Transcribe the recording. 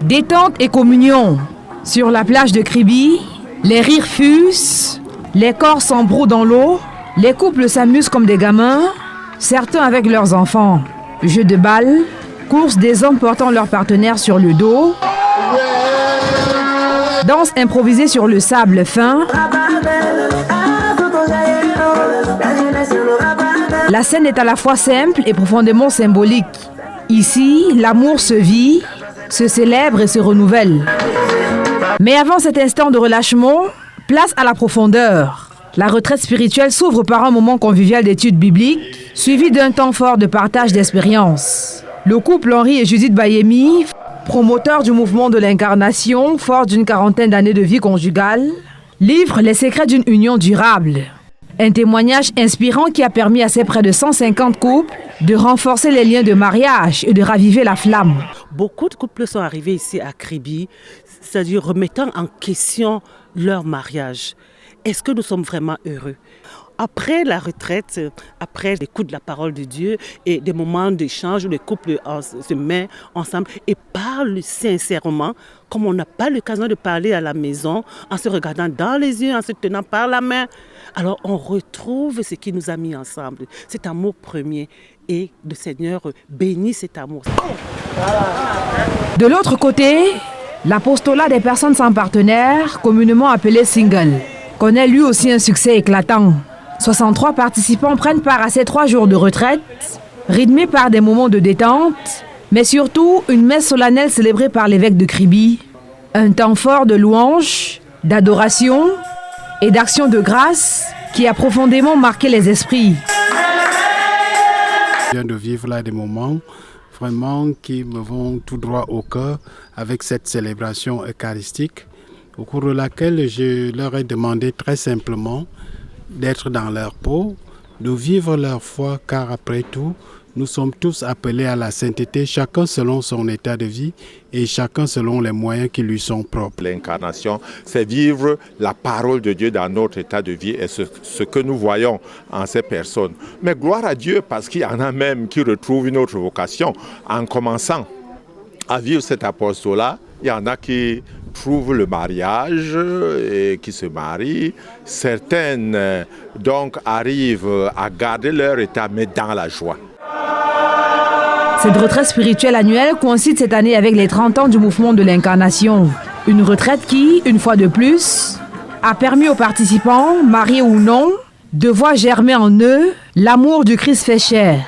Détente et communion. Sur la plage de Kribi, les rires fusent, les corps s'embrouent dans l'eau, les couples s'amusent comme des gamins, certains avec leurs enfants. Jeux de balle, course des hommes portant leurs partenaires sur le dos, danse improvisée sur le sable fin. La scène est à la fois simple et profondément symbolique. Ici, l'amour se vit, se célèbre et se renouvelle. Mais avant cet instant de relâchement, place à la profondeur. La retraite spirituelle s'ouvre par un moment convivial d'études bibliques, suivi d'un temps fort de partage d'expériences. Le couple Henri et Judith Bayemi, promoteurs du mouvement de l'incarnation, fort d'une quarantaine d'années de vie conjugale, livre les secrets d'une union durable. Un témoignage inspirant qui a permis à ces près de 150 couples de renforcer les liens de mariage et de raviver la flamme. Beaucoup de couples sont arrivés ici à Kribi, c'est-à-dire remettant en question leur mariage. Est-ce que nous sommes vraiment heureux? Après la retraite, après l'écoute de la parole de Dieu et des moments d'échange où les couples se mettent ensemble et parlent sincèrement, comme on n'a pas l'occasion de parler à la maison, en se regardant dans les yeux, en se tenant par la main, alors on retrouve ce qui nous a mis ensemble, cet amour premier. Et le Seigneur bénit cet amour. De l'autre côté, l'apostolat des personnes sans partenaire, communément appelé single, connaît lui aussi un succès éclatant. 63 participants prennent part à ces 3 jours de retraite, rythmés par des moments de détente, mais surtout une messe solennelle célébrée par l'évêque de Kribi. Un temps fort de louange, d'adoration et d'action de grâce qui a profondément marqué les esprits. Je viens de vivre là des moments vraiment qui me vont tout droit au cœur avec cette célébration eucharistique au cours de laquelle je leur ai demandé très simplement d'être dans leur peau, de vivre leur foi, car après tout, nous sommes tous appelés à la sainteté, chacun selon son état de vie et chacun selon les moyens qui lui sont propres. L'incarnation, c'est vivre la parole de Dieu dans notre état de vie et ce que nous voyons en ces personnes. Mais gloire à Dieu, parce qu'il y en a même qui retrouvent une autre vocation. En commençant à vivre cet apostolat, il y en a qui trouvent le mariage et qui se marient. Certaines donc arrivent à garder leur état mais dans la joie. Cette retraite spirituelle annuelle coïncide cette année avec les 30 ans du mouvement de l'incarnation. Une retraite qui, une fois de plus, a permis aux participants, mariés ou non, de voir germer en eux l'amour du Christ fait chair.